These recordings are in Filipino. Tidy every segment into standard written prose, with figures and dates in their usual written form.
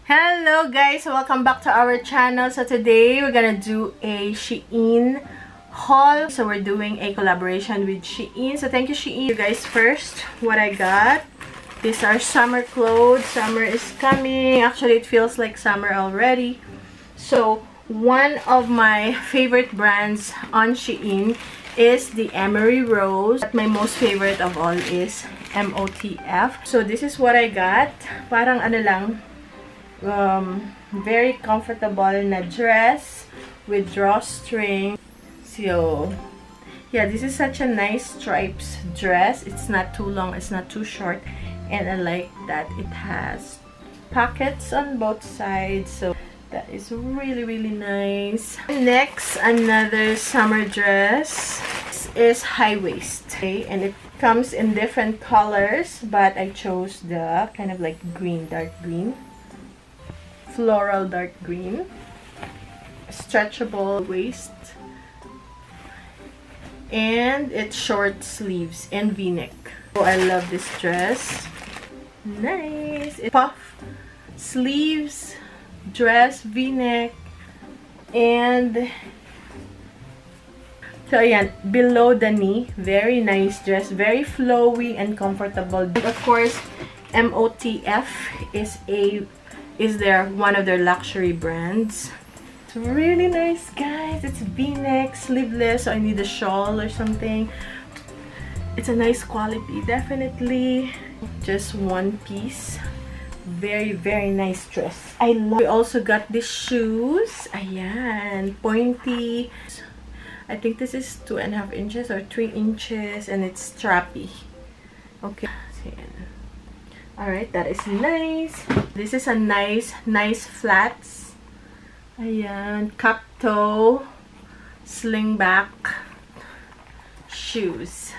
Hello guys, welcome back to our channel. So today we're gonna do a Shein haul. So we're doing a collaboration with Shein. So thank you Shein. You guys, first what I got. These are summer clothes. Summer is coming. Actually it feels like summer already. So one of my favorite brands on Shein is the Emery Rose. But my most favorite of all is MOTF. So this is what I got. Parang ano lang, very comfortable na dress with drawstring. So yeah, this is such a nice stripes dress. It's not too long, it's not too short, and I like that it has pockets on both sides. So that is really nice. Next, another summer dress. This is high waist, okay? And it comes in different colors, but I chose the kind of like green, dark green, floral dark green, stretchable waist, and it's short sleeves and v-neck. Oh, I love this dress. Nice. It's puff sleeves, dress, v-neck, and so ayan, below the knee. Very nice dress, very flowy and comfortable. Of course, MOTF is one of their luxury brands. It's really nice, guys. It's v-neck, sleeveless, so I need a shawl or something. It's a nice quality, definitely. Just one piece. Very nice dress. I love. We also got these shoes. Ayan, pointy. I think this is 2.5 inches or 3 inches, and it's strappy. Okay. Alright, that is nice. This is a nice flats. Ayan, cup toe, sling back shoes.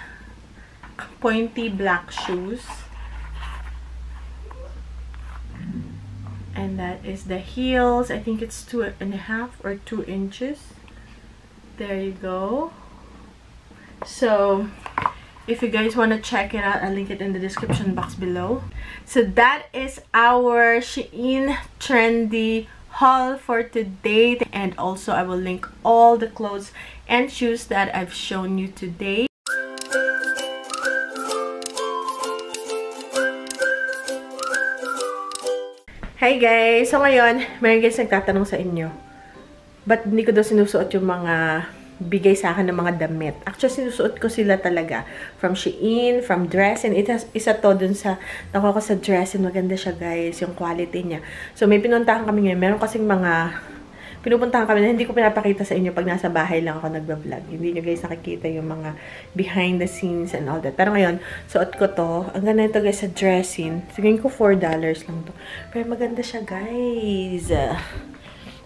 Pointy black shoes. And that is the heels. I think it's 2.5 or 2 inches. There you go. So if you guys want to check it out, I'll link it in the description box below. So that is our Shein trendy haul for today. And also I will link all the clothes and shoes that I've shown you today. Hi guys! So ngayon, mayroon guys nagtatanong sa inyo, ba't hindi ko daw sinusuot yung mga bigay sa akin ng mga damit? Actually, sinusuot ko sila talaga. From Shein, from Dressin. Isa to dun sa, nakuha ko sa Dressin. Maganda siya guys, yung quality niya. So may pinuntahan kami ngayon. Meron kasing mga pinupuntahan kami na hindi ko pinapakita sa inyo pag nasa bahay lang ako nagbablog. Hindi nyo guys nakikita yung mga behind the scenes and all that. Pero ngayon, suot ko to. Ang ganda ito guys sa Dressin. Tingin ko $4 lang to. Pero maganda siya guys.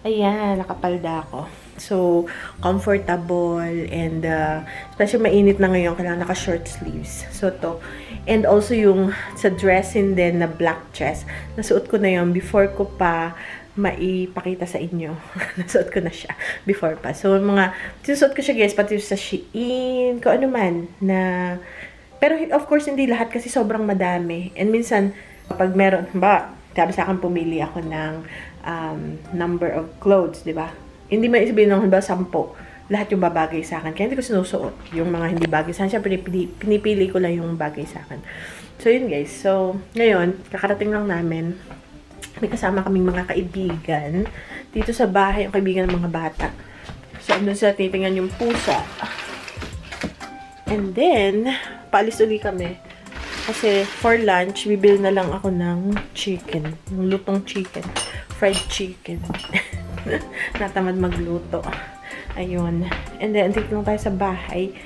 Ayan, nakapalda ako. So, comfortable and especially mainit na ngayon, kailangan naka-short sleeves. So, to. And also yung sa Dressin din na black dress. Nasuot ko na yun before ko pa maipakita sa inyo. Nasuot ko na siya before pa. So, sinusuot ko siya guys, pati sa Shein, kung ano man, na, pero of course, hindi lahat kasi sobrang madami. And minsan, kapag meron, sabi sa akin, pumili ako ng number of clothes, di ba? Hindi man isabihin ng 10, lahat yung babagay sa akin. Kaya hindi ko sinusuot yung mga hindi bagay sa akin. Siya, pinipili ko lang yung bagay sa akin. So, yun guys. So, ngayon, kakarating lang namin. May kasama kaming mga kaibigan dito sa bahay, yung kaibigan ng mga bata. So, andun sila titingnan yung pusa. And then, paalis ulit kami. Kasi, for lunch, bibili na lang ako ng chicken. Yung lutong chicken. Fried chicken. Natamad magluto. Ayun. And then, andito lang tayo sa bahay.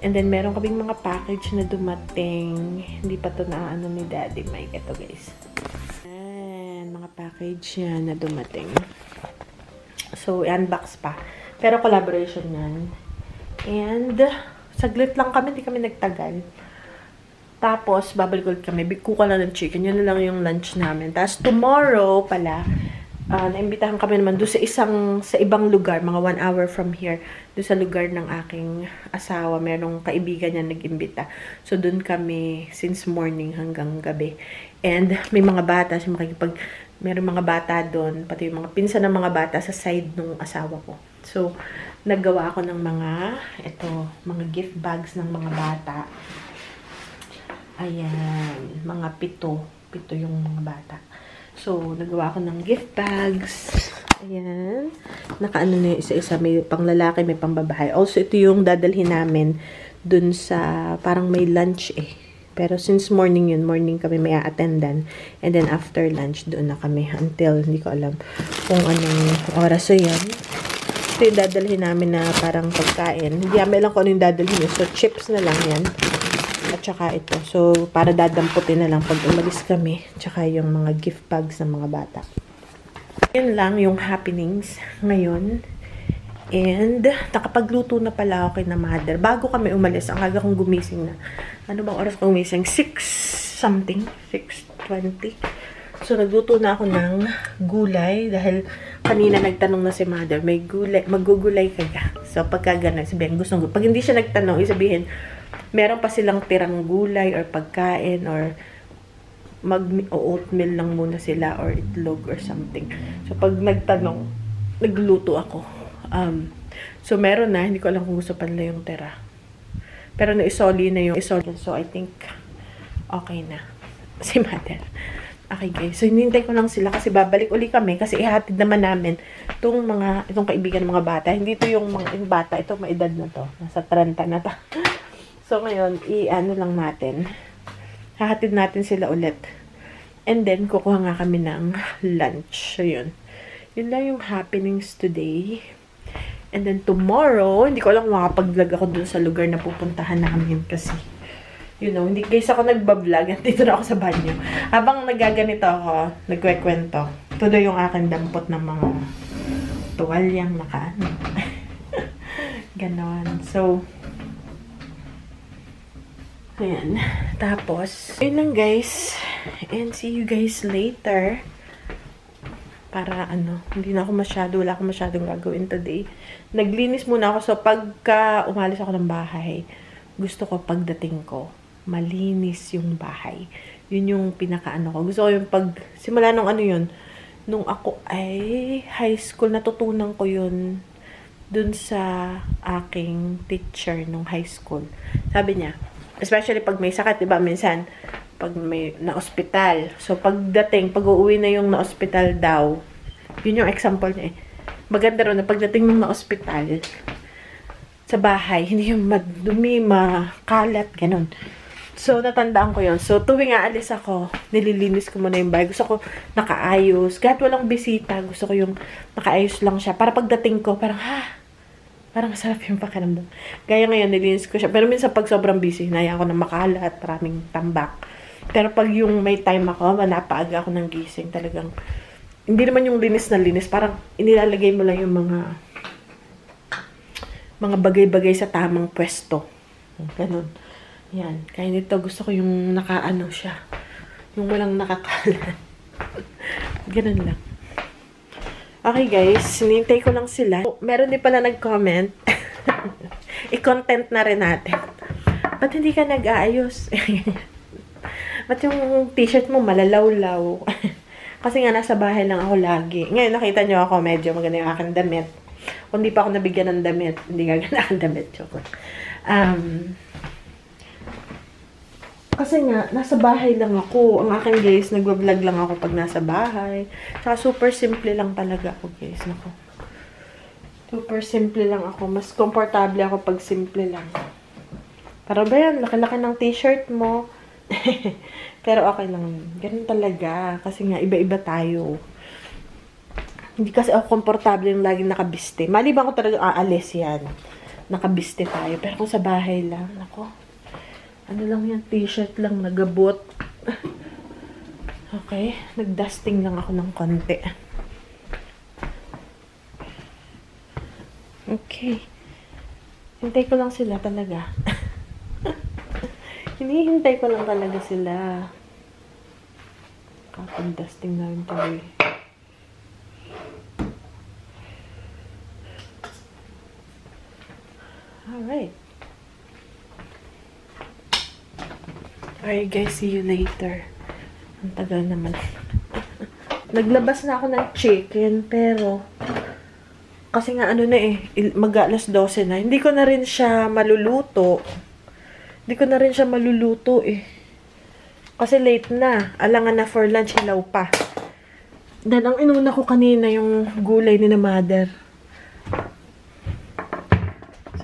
And then, meron kaming mga package na dumating. Hindi pa to na ano ni Daddy Mike. Ito, guys. Mga package yan na dumating. So, unbox pa. Pero collaboration yan. And, saglit lang kami. Hindi kami nagtagal. Tapos, babalik ulit kami. Kuka lang ng chicken. Yun na lang yung lunch namin. Tapos, tomorrow pala, naimbitahan kami naman doon sa ibang lugar. Mga 1 hour from here. Doon sa lugar ng aking asawa. Merong kaibigan niya nag-imbita. So, doon kami since morning hanggang gabi. And may mga bata, makikipag Meron mga bata doon, pati yung mga pinsan ng mga bata sa side ng asawa ko. So, naggawa ako ng mga gift bags ng mga bata. Ayan, mga 7 yung mga bata. So, nagawa ako ng gift bags. Ayan. Nakaano na yung isa-isa. May pang lalaki, may pang babae. Also, ito yung dadalhin namin dun sa, parang may lunch eh. Pero since morning kami may a-attendan. And then after lunch, doon na kami. Until, hindi ko alam kung anong oras. So, yan. Ito yung dadalhin namin na parang pagkain. Hindi namin alam kung ano yung dadalhin. So, chips na lang yan. At saka ito. So, para dadamputin na lang pag umalis kami. Tsaka yung mga gift bags ng mga bata. Yan lang yung happenings ngayon. And, nakapagluto na pala ako kay na mother. Bago kami umalis, ang aga kong gumising na. Ano bang oras kong gumising? 6 something. 6:20. So, nagluto na ako ng gulay. Dahil kanina nagtanong na si mother, may gulay, magugulay ka ga. So, pagka gano'n, sabihin, gustong gulay. Pag hindi siya nagtanong, isabihin, meron pa silang tirang gulay or pagkain or mag-oatmeal lang muna sila or itlog or something. So, pag nagtanong, nagluto ako. So, meron na. Hindi ko alam kung gusto pa nila yung tira. Pero naisoli na yung isoli. So, I think okay na. Si mother. Okay, guys. So, hinintay ko lang sila kasi babalik uli kami kasi ihatid naman namin itong kaibigan ng mga bata. Hindi to yung mga bata. Ito, may edad na to. Nasa 30 na to. So, ngayon, i-ano lang natin. Hahatid natin sila ulit. And then, kukuha nga kami ng lunch. So, yun. Yun lang yung happenings today. And then, tomorrow, hindi ko alam makapag-vlog ako dun sa lugar na pupuntahan namin kasi, you know, hindi guys ako nagbablog at dito na ako sa banyo. Habang nagaganito ako, nagkwekwento. Tuloy yung aking dampot ng mga tuwalyang nakaano. Ganon. So, ayan. Tapos, yun lang guys. And see you guys later. Para hindi na ako wala akong masyadong gagawin today. Naglinis muna ako. So, pagka umalis ako ng bahay, gusto ko pagdating ko, malinis yung bahay. Yun yung pinaka-ano ko. Gusto ko yung simula nung nung ako ay high school, natutunan ko yun dun sa aking teacher nung high school. Sabi niya, especially pag may sakit, diba, minsan, pag may na-ospital. So, pag-uwi na yung na-ospital daw, yun yung example niya eh. Maganda rin na pagdating ng na-ospital, sa bahay, hindi yung madumi, makalat, ganun. So, natandaan ko yun. So, tuwing aalis ako, nililinis ko muna yung bahay. Gusto ko nakaayos. Kahit walang bisita, gusto ko yung nakaayos lang siya. Para pagdating ko, parang masarap yung pakiramdam. Gaya ngayon, nilinis ko siya. Pero minsan pag sobrang busy, hinaya ako na makalat, maraming tambak. Pero pag yung may time ako, napaaga ako ng gising, talagang, hindi naman yung linis na linis, parang inilalagay mo lang yung mga bagay-bagay sa tamang pwesto. Ganun. Yan. Kaya nito, gusto ko yung nakaano siya. Yung walang nakakalat. Ganun lang. Okay guys, sinintay ko lang sila. Meron din pala nag-comment. I-content na rin natin. Ba't hindi ka nag-aayos? Ba't yung t-shirt mo malalawlaw? Kasi nga nasa bahay lang ako lagi. Ngayon nakita nyo ako, medyo maganda yung aking damit. Kung di pa ako nabigyan ng damit, hindi gagana ang damit. Joke. Kasi nga, nasa bahay lang ako. Ang aking guys, nagbablog lang ako pag nasa bahay. Saka super simple lang talaga ako guys. Naku. Super simple lang ako. Mas komportable ako pag simple lang. Para ba yan? Laki-laki ng t-shirt mo. Pero okay lang. Ganun talaga. Kasi nga, iba-iba tayo. Hindi kasi ako komportable yung laging nakabiste. Maliban ko talaga aalis yan. Nakabiste tayo. Pero kung sa bahay lang, ako, ano lang yan, t-shirt lang, nagabot. Okay, nag-dusting lang ako ng konti. Okay. Hintay ko lang sila talaga. Hinihintay ko lang talaga sila. Kapag dusting na rin tuloy. Alright. Alright guys, see you later. Ang tagal naman. Naglabas na ako ng chicken, pero kasi nga ano na eh, mag-alas 12 na. Hindi ko na rin siya maluluto. Eh. Kasi late na. Alangan na for lunch, ilaw pa. Then, ang inuna ko kanina yung gulay ni na mother.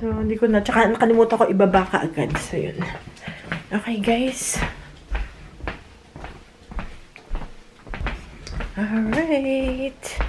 So, hindi ko na. Tsaka nakalimutan ko ibaba ka agad. So, yun. Okay, guys. Alright.